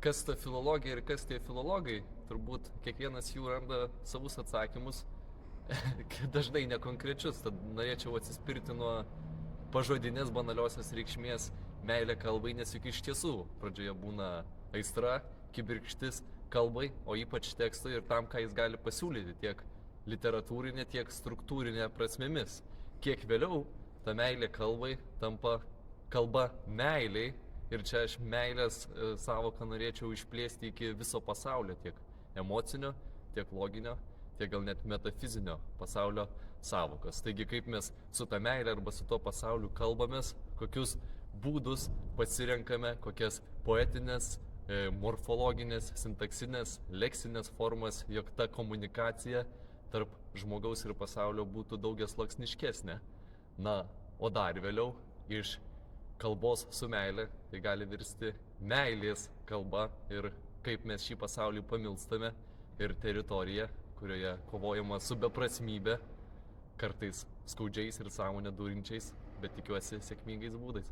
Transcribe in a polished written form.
Kas ta filologija ir kas tie filologai, turbūt kiekvienas jų randa savus atsakymus, dažnai nekonkrečius, tad norėčiau atsispirti nuo pažodinės banaliosios reikšmės meilė kalbai, nes juk iš tiesų pradžioje būna aistra, kibirkštis kalbai, o ypač tekstui ir tam, ką jis gali pasiūlyti tiek literatūrinė, tiek struktūrinė prasmėmis. Kiek vėliau ta meilė kalbai tampa kalba meiliai ir čia aš meilės savoką norėčiau išplėsti iki viso pasaulio, tiek emocinio, tiek loginio, tiek gal net metafizinio pasaulio savokos. Taigi kaip mes su ta meilė arba su tuo pasauliu kalbamės, kokius būdus pasirenkame, kokias poetinės, morfologinės, sintaksinės, leksinės formas, jog ta komunikacija tarp žmogaus ir pasaulio būtų daugiasluoksniškesnė. Na, o dar vėliau iš kalbos su meilė tai gali virsti meilės kalba ir kaip mes šį pasaulį pamilstame ir teritoriją, kurioje kovojama su beprasmybė, kartais skaudžiais ir sąmonę durinčiais, bet tikiuosi sėkmingais būdais.